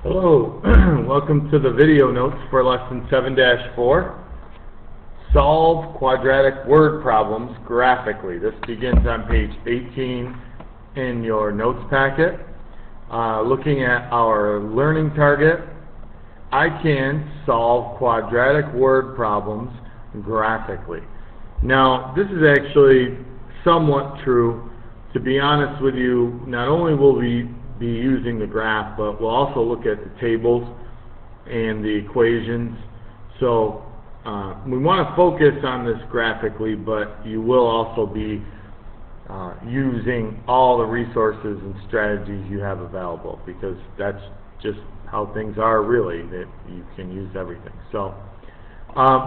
Hello, welcome to the video notes for lesson 7-4. Solve quadratic word problems graphically. This begins on page 18 in your notes packet. Looking at our learning target, I can solve quadratic word problems graphically. Now, this is actually somewhat true. To be honest with you, not only will we be using the graph, but we'll also look at the tables and the equations. So we want to focus on this graphically, but you will also be using all the resources and strategies you have available, because that's just how things are, really, that you can use everything. So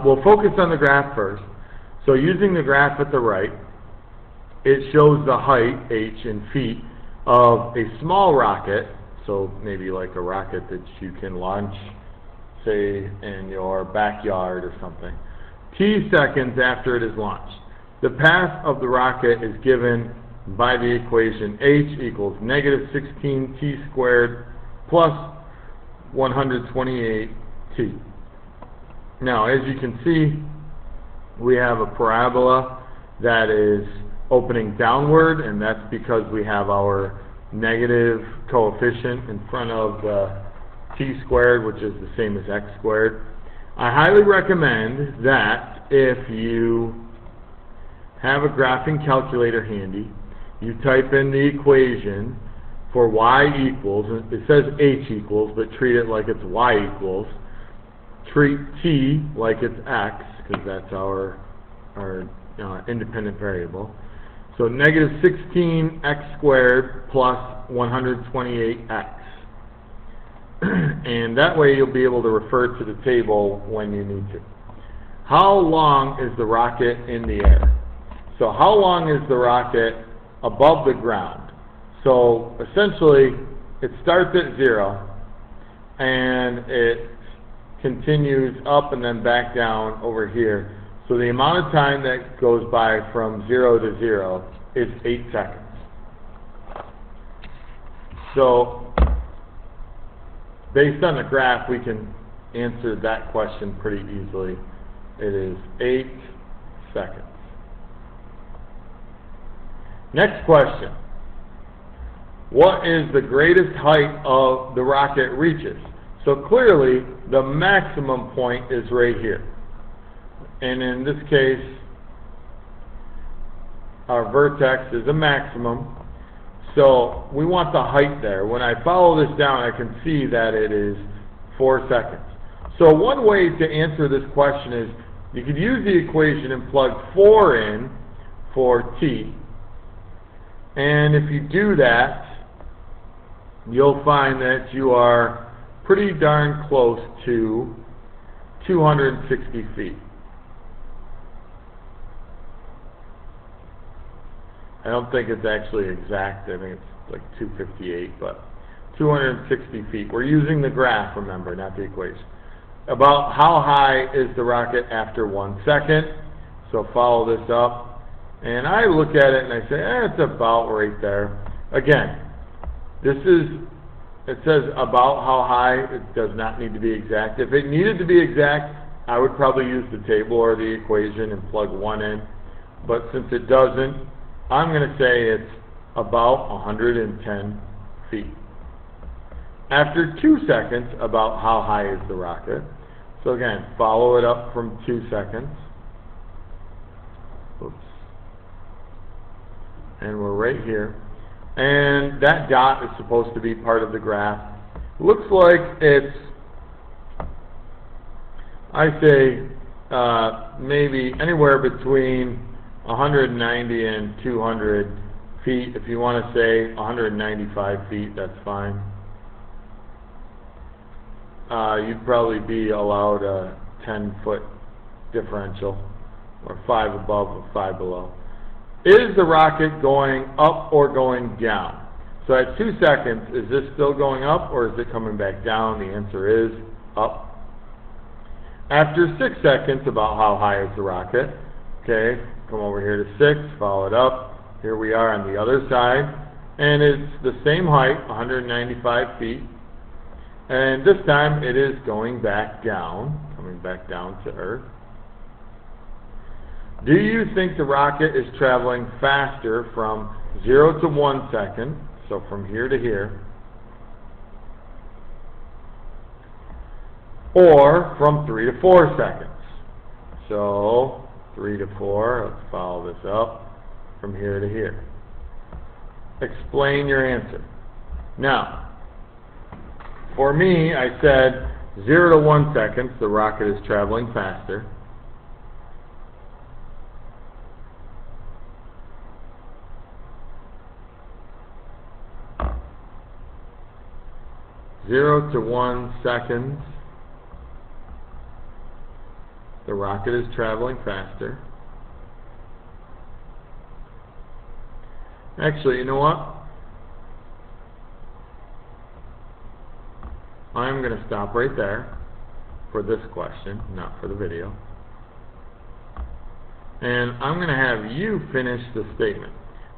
we'll focus on the graph first. So using the graph at the right, it shows the height, h, in feet, of a small rocket, so maybe like a rocket that you can launch, say, in your backyard or something, t seconds after it is launched. The path of the rocket is given by the equation h equals negative 16t squared plus 128t. Now, as you can see, we have a parabola that is opening downward, and that's because we have our negative coefficient in front of the t squared, which is the same as x squared. I highly recommend that if you have a graphing calculator handy, you type in the equation for y equals, and it says h equals, but treat it like it's y equals. Treat t like it's x, because that's our independent variable. So negative 16x squared plus 128x. And that way you'll be able to refer to the table when you need to. How long is the rocket in the air? So how long is the rocket above the ground? So essentially, it starts at 0, and it continues up and then back down over here. So the amount of time that goes by from 0 to 0 is 8 seconds. So based on the graph, we can answer that question pretty easily. It is 8 seconds. Next question. What is the greatest height of the rocket reaches? So clearly, the maximum point is right here. And in this case, our vertex is a maximum. So we want the height there. When I follow this down, I can see that it is 4 seconds. So one way to answer this question is you could use the equation and plug 4 in for t. And if you do that, you'll find that you are pretty darn close to 260 feet. I don't think it's actually exact. I think it's like 258, but 260 feet. We're using the graph, remember, not the equation. About how high is the rocket after 1 second? So follow this up. And I look at it and I say, it's about right there. Again, it says about how high. It does not need to be exact. If it needed to be exact, I would probably use the table or the equation and plug 1 in. But since it doesn't, I'm going to say it's about 110 feet. After 2 seconds, about how high is the rocket? So again, follow it up from 2 seconds. Oops. And we're right here. And that dot is supposed to be part of the graph. Looks like it's, I say, maybe anywhere between 190 and 200 feet. If you want to say 195 feet, that's fine. You'd probably be allowed a 10-foot differential, or 5 above or 5 below. Is the rocket going up or going down? So at 2 seconds, is this still going up or is it coming back down? The answer is up. After 6 seconds, about how high is the rocket? Okay, come over here to 6, follow it up. Here we are on the other side, and it's the same height, 195 feet. And this time it is going back down, coming back down to Earth. Do you think the rocket is traveling faster from 0 to 1 second, so from here to here, or from 3 to 4 seconds? So 3 to 4, let's follow this up, from here to here. Explain your answer. Now, for me, I said 0 to 1 seconds, the rocket is traveling faster. Zero to 1 seconds, the rocket is traveling faster. Actually, you know what? I'm going to stop right there for this question, not for the video. And I'm going to have you finish the statement.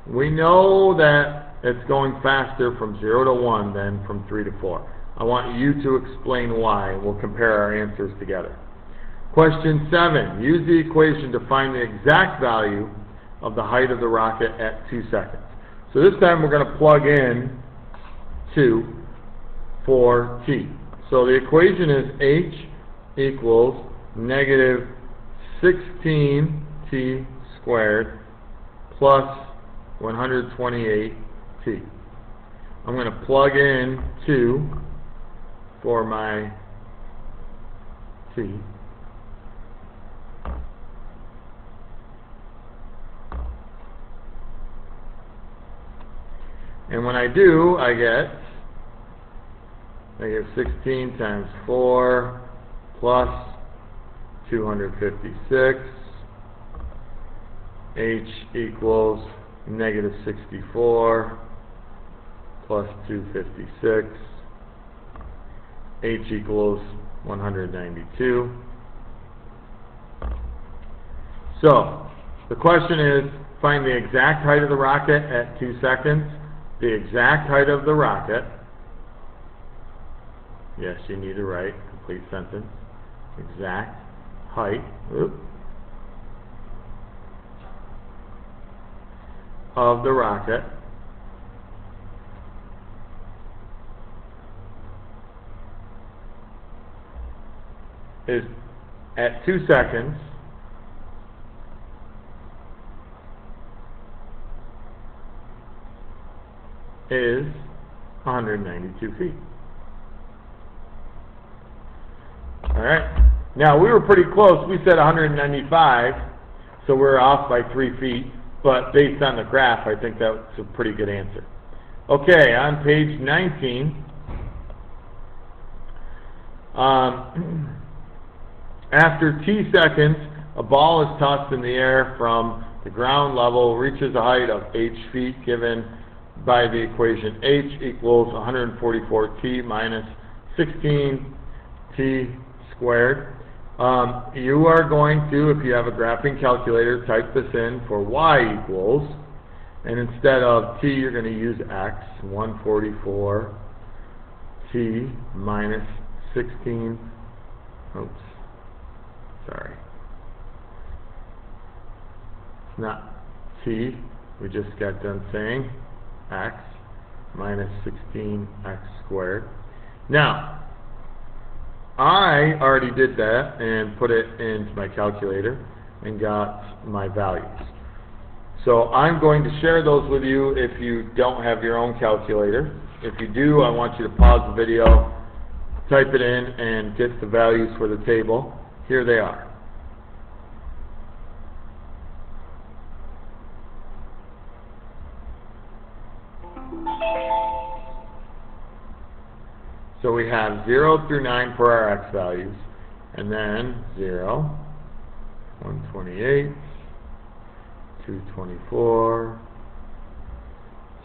We know that it's going faster from 0 to 1 than from 3 to 4. I want you to explain why. We'll compare our answers together. Question 7. Use the equation to find the exact value of the height of the rocket at 2 seconds. So this time we're going to plug in 2 for t. So the equation is h equals negative 16t squared plus 128t. I'm going to plug in 2 for my t. And when I do, I get negative 16 times 4 plus 256. H equals negative 64 plus 256. H equals 192. So, the question is, find the exact height of the rocket at 2 seconds. The exact height of the rocket, yes, you need to write a complete sentence. Exact height of the rocket is at 2 seconds is 192 feet. Alright, now we were pretty close. We said 195, so we're off by 3 feet, but based on the graph, I think that's a pretty good answer. Okay, on page 19, after t seconds, a ball is tossed in the air from the ground level, reaches a height of h feet, given by the equation h equals 144t minus 16t squared. You are going to, if you have a graphing calculator, type this in for y equals, and instead of t, you're going to use x, 144t minus 16, sorry. It's not t, we just got done saying x minus 16x squared. Now, I already did that and put it into my calculator and got my values. So I'm going to share those with you if you don't have your own calculator. If you do, I want you to pause the video, type it in, and get the values for the table. Here they are. So we have 0 through 9 for our x values, and then 0, 128, 224,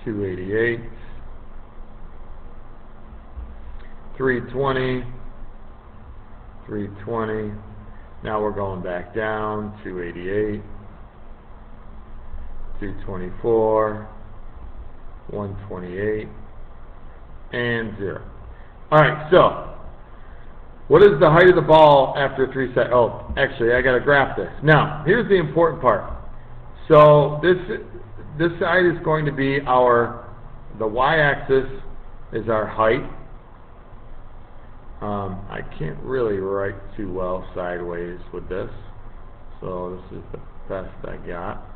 288, 320, 320. Now we're going back down, 288, 224, 128, and 0. Alright, so, what is the height of the ball after 3 seconds? Oh, actually, I gotta graph this. Now, here's the important part. So, this side is going to be the y-axis is our height. I can't really write too well sideways with this, so this is the best I got.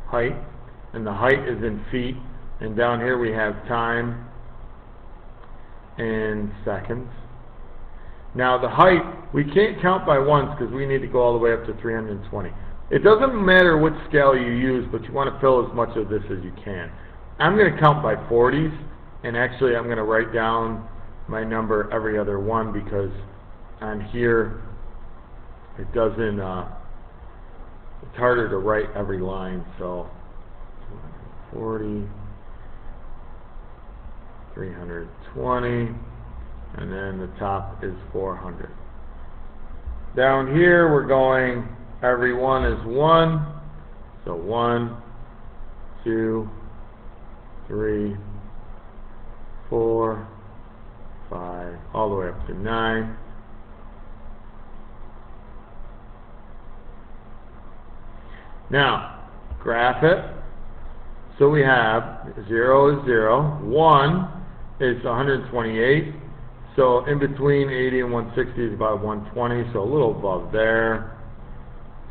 Height, and the height is in feet, and down here we have time in seconds. Now the height, we can't count by ones because we need to go all the way up to 320. It doesn't matter which scale you use, but you want to fill as much of this as you can. I'm going to count by 40s, and actually I'm going to write down my number every other one because on here it doesn't, it's harder to write every line, so 240, 320, and then the top is 400. Down here we're going, every one is 1, so 1, 2, 3, 4, 5, all the way up to 9. Now, graph it. So we have 0 is 0, 1 is 128, so in between 80 and 160 is about 120, so a little above there.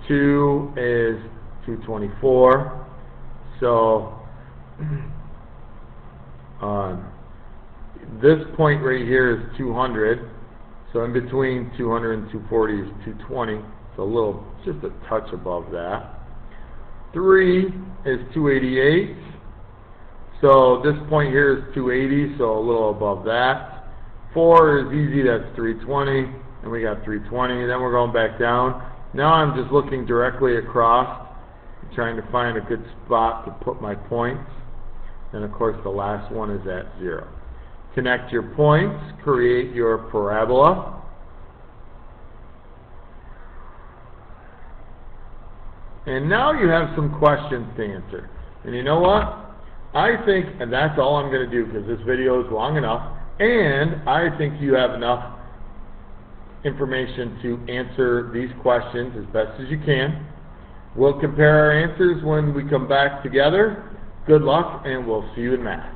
2 is 224, so this point right here is 200, so in between 200 and 240 is 220, so a little, just a touch above that. 3 is 288, so this point here is 280, so a little above that. 4 is easy, that's 320, and we got 320, then we're going back down. Now I'm just looking directly across, trying to find a good spot to put my points, and of course the last one is at 0. Connect your points, create your parabola. And now you have some questions to answer. And you know what? I think, and that's all I'm going to do because this video is long enough, and I think you have enough information to answer these questions as best as you can. We'll compare our answers when we come back together. Good luck, and we'll see you in math.